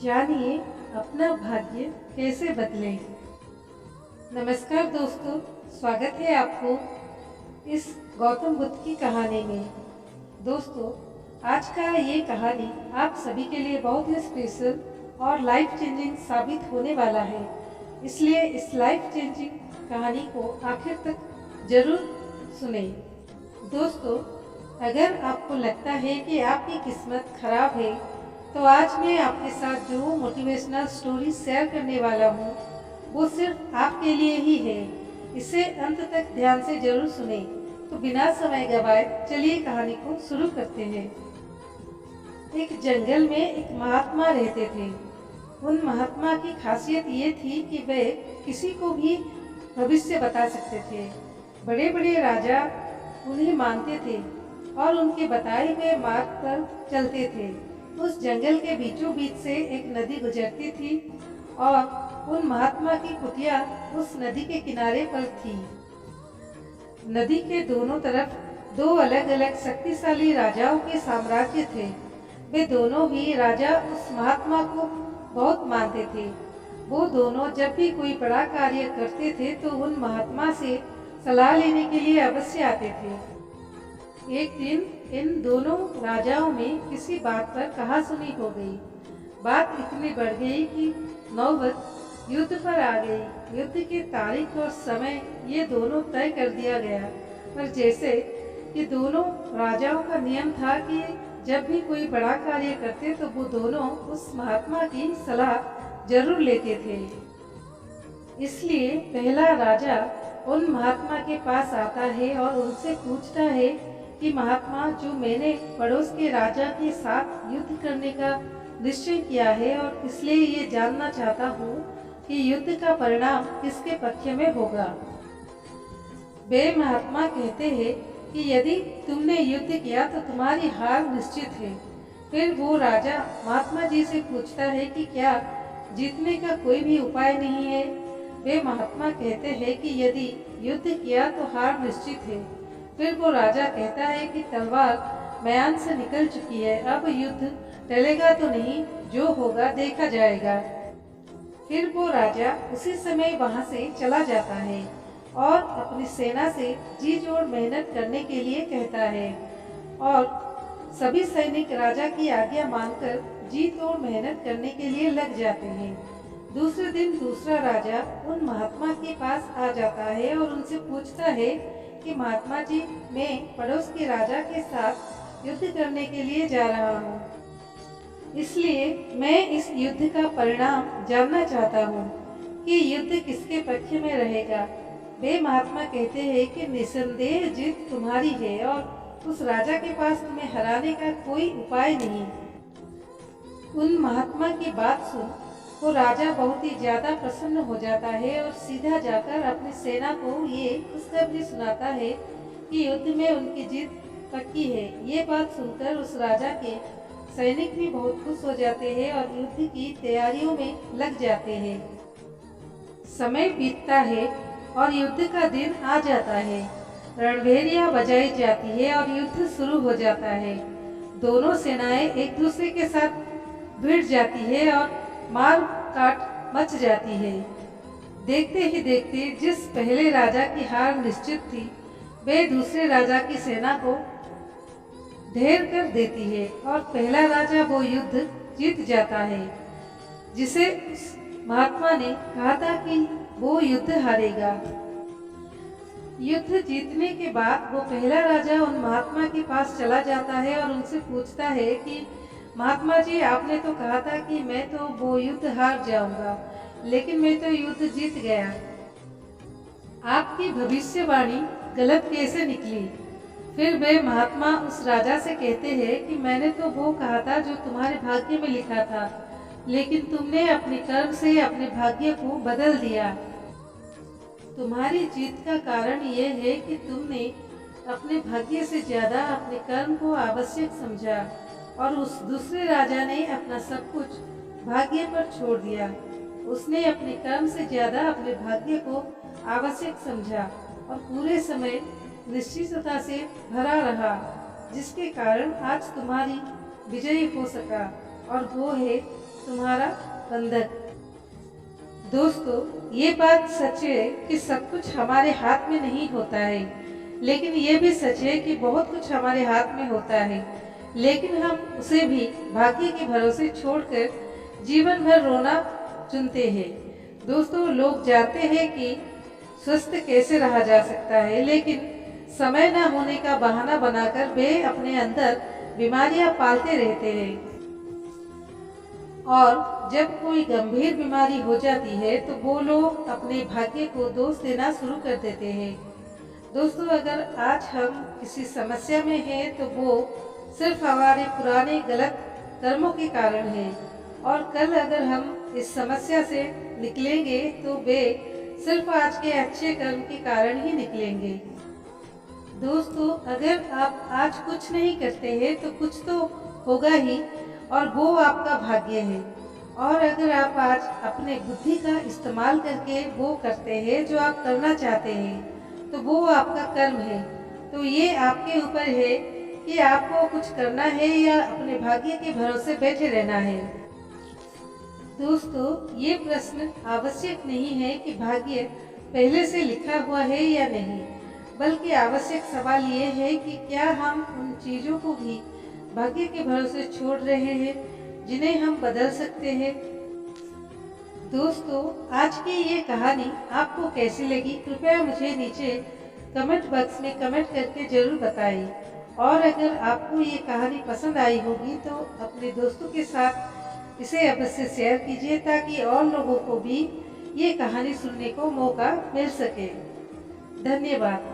जानिए अपना भाग्य कैसे बदले। नमस्कार दोस्तों, स्वागत है आपको इस गौतम बुद्ध की कहानी में। दोस्तों, आज का ये कहानी आप सभी के लिए बहुत ही स्पेशल और लाइफ चेंजिंग साबित होने वाला है, इसलिए इस लाइफ चेंजिंग कहानी को आखिर तक जरूर सुने। दोस्तों, अगर आपको लगता है कि आपकी किस्मत खराब है तो आज मैं आपके साथ जो मोटिवेशनल स्टोरी शेयर करने वाला हूँ वो सिर्फ आपके लिए ही है। इसे अंत तक ध्यान से जरूर सुने। तो बिना समय गवाए चलिए कहानी को शुरू करते हैं। एक जंगल में एक महात्मा रहते थे। उन महात्मा की खासियत ये थी कि वे किसी को भी भविष्य बता सकते थे। बड़े बड़े राजा उन्हें मानते थे और उनके बताए हुए मार्ग पर चलते थे। उस जंगल के बीचों बीच से एक नदी गुजरती थी और उन महात्मा की कुटिया उस नदी के किनारे पर थी। नदी के दोनों तरफ दो अलग अलग शक्तिशाली राजाओं के साम्राज्य थे। वे दोनों ही राजा उस महात्मा को बहुत मानते थे। वो दोनों जब भी कोई बड़ा कार्य करते थे तो उन महात्मा से सलाह लेने के लिए अवश्य आते थे। एक दिन इन दोनों राजाओं में किसी बात पर कहासुनी हो गई। बात इतनी बढ़ गई कि नौबत युद्ध पर आ गई। युद्ध की तारीख और समय ये दोनों तय कर दिया गया। पर जैसे कि दोनों राजाओं का नियम था कि जब भी कोई बड़ा कार्य करते तो वो दोनों उस महात्मा की सलाह जरूर लेते थे। इसलिए पहला राजा उन महात्मा के पास आता है और उनसे पूछता है कि महात्मा, जो मैंने पड़ोस के राजा के साथ युद्ध करने का निश्चय किया है और इसलिए ये जानना चाहता हूँ कि युद्ध का परिणाम किसके पक्ष में होगा। वे महात्मा कहते हैं कि यदि तुमने युद्ध किया तो तुम्हारी हार निश्चित है। फिर वो राजा महात्मा जी से पूछता है कि क्या जीतने का कोई भी उपाय नहीं है। वे महात्मा कहते हैं कि यदि युद्ध किया तो हार निश्चित है। फिर वो राजा कहता है कि तलवार मैदान से निकल चुकी है, अब युद्ध टलेगा तो नहीं, जो होगा देखा जाएगा। फिर वो राजा उसी समय वहां से चला जाता है और अपनी सेना से जी जोड़ मेहनत करने के लिए कहता है और सभी सैनिक राजा की आज्ञा मानकर जी तोड़ मेहनत करने के लिए लग जाते हैं। दूसरे दिन दूसरा राजा उन महात्मा के पास आ जाता है और उनसे पूछता है कि महात्मा जी, मैं पड़ोस के राजा के साथ युद्ध करने के लिए जा रहा हूँ, इसलिए मैं इस युद्ध का परिणाम जानना चाहता हूँ कि युद्ध किसके पक्ष में रहेगा। वे महात्मा कहते हैं कि निसंदेह जीत तुम्हारी है और उस राजा के पास तुम्हें हराने का कोई उपाय नहीं। उन महात्मा की बात सुन वो राजा बहुत ही ज्यादा प्रसन्न हो जाता है और सीधा जाकर अपनी सेना को ये खुशखबरी सुनाता है कि युद्ध में उनकी जीत पक्की है। ये बात सुनकर उस राजा के सैनिक भी बहुत खुश हो जाते हैं और युद्ध की तैयारियों में लग जाते हैं। समय बीतता है और युद्ध का दिन आ जाता है। रणभेरियां बजाई जाती है और युद्ध शुरू हो जाता है। दोनों सेनाएं एक दूसरे के साथ भिड़ जाती है और मार काट मच जाती है। देखते ही देखते जिस पहले राजा की हार निश्चित थी वे दूसरे राजा की सेना को ढेर कर देती है और पहला राजा वो युद्ध जीत जाता है जिसे उस महात्मा ने कहा था कि वो युद्ध हारेगा। युद्ध जीतने के बाद वो पहला राजा उन महात्मा के पास चला जाता है और उनसे पूछता है कि महात्मा जी, आपने तो कहा था कि मैं तो वो युद्ध हार जाऊंगा, लेकिन मैं तो युद्ध जीत गया। आपकी भविष्यवाणी गलत कैसे निकली। फिर वे महात्मा उस राजा से कहते हैं कि मैंने तो वो कहा था जो तुम्हारे भाग्य में लिखा था, लेकिन तुमने अपने कर्म से अपने भाग्य को बदल दिया। तुम्हारी जीत का कारण ये है कि तुमने अपने भाग्य से ज्यादा अपने कर्म को आवश्यक समझा और उस दूसरे राजा ने अपना सब कुछ भाग्य पर छोड़ दिया। उसने अपने कर्म से ज्यादा अपने भाग्य को आवश्यक समझा और पूरे समय निश्चितता से भरा रहा, जिसके कारण आज तुम्हारी विजयी हो सका और वो है तुम्हारा बंधक। दोस्तों, ये बात सच है कि सब कुछ हमारे हाथ में नहीं होता है, लेकिन ये भी सच है कि बहुत कुछ हमारे हाथ में होता है, लेकिन हम उसे भी भाग्य के भरोसे छोड़कर जीवन भर रोना चुनते हैं। दोस्तों, लोग जानते हैं कि स्वस्थ कैसे रहा जा सकता है, लेकिन समय न होने का बहाना बनाकर वे अपने अंदर बीमारियां पालते रहते हैं। और जब कोई गंभीर बीमारी हो जाती है तो वो लोग अपने भाग्य को दोष देना शुरू कर देते हैं। दोस्तों, अगर आज हम किसी समस्या में हैं तो वो सिर्फ हमारे पुराने गलत कर्मों के कारण है, और कल अगर हम इस समस्या से निकलेंगे तो वे सिर्फ आज के अच्छे कर्म के कारण ही निकलेंगे। दोस्तों, अगर आप आज कुछ नहीं करते हैं तो कुछ तो होगा ही, और वो आपका भाग्य है। और अगर आप आज अपने बुद्धि का इस्तेमाल करके वो करते हैं जो आप करना चाहते हैं तो वो आपका कर्म है। तो ये आपके ऊपर है कि आपको कुछ करना है या अपने भाग्य के भरोसे बैठे रहना है। दोस्तों, ये प्रश्न आवश्यक नहीं है कि भाग्य पहले से लिखा हुआ है या नहीं, बल्कि आवश्यक सवाल ये है कि क्या हम उन चीज़ों को भी भाग्य के भरोसे छोड़ रहे हैं जिन्हें हम बदल सकते हैं। दोस्तों, आज की ये कहानी आपको कैसी लगी, कृपया मुझे नीचे कमेंट बॉक्स में कमेंट करके ज़रूर बताएं। और अगर आपको ये कहानी पसंद आई होगी तो अपने दोस्तों के साथ इसे अवश्य शेयर कीजिए, ताकि और लोगों को भी ये कहानी सुनने को मौका मिल सके। धन्यवाद।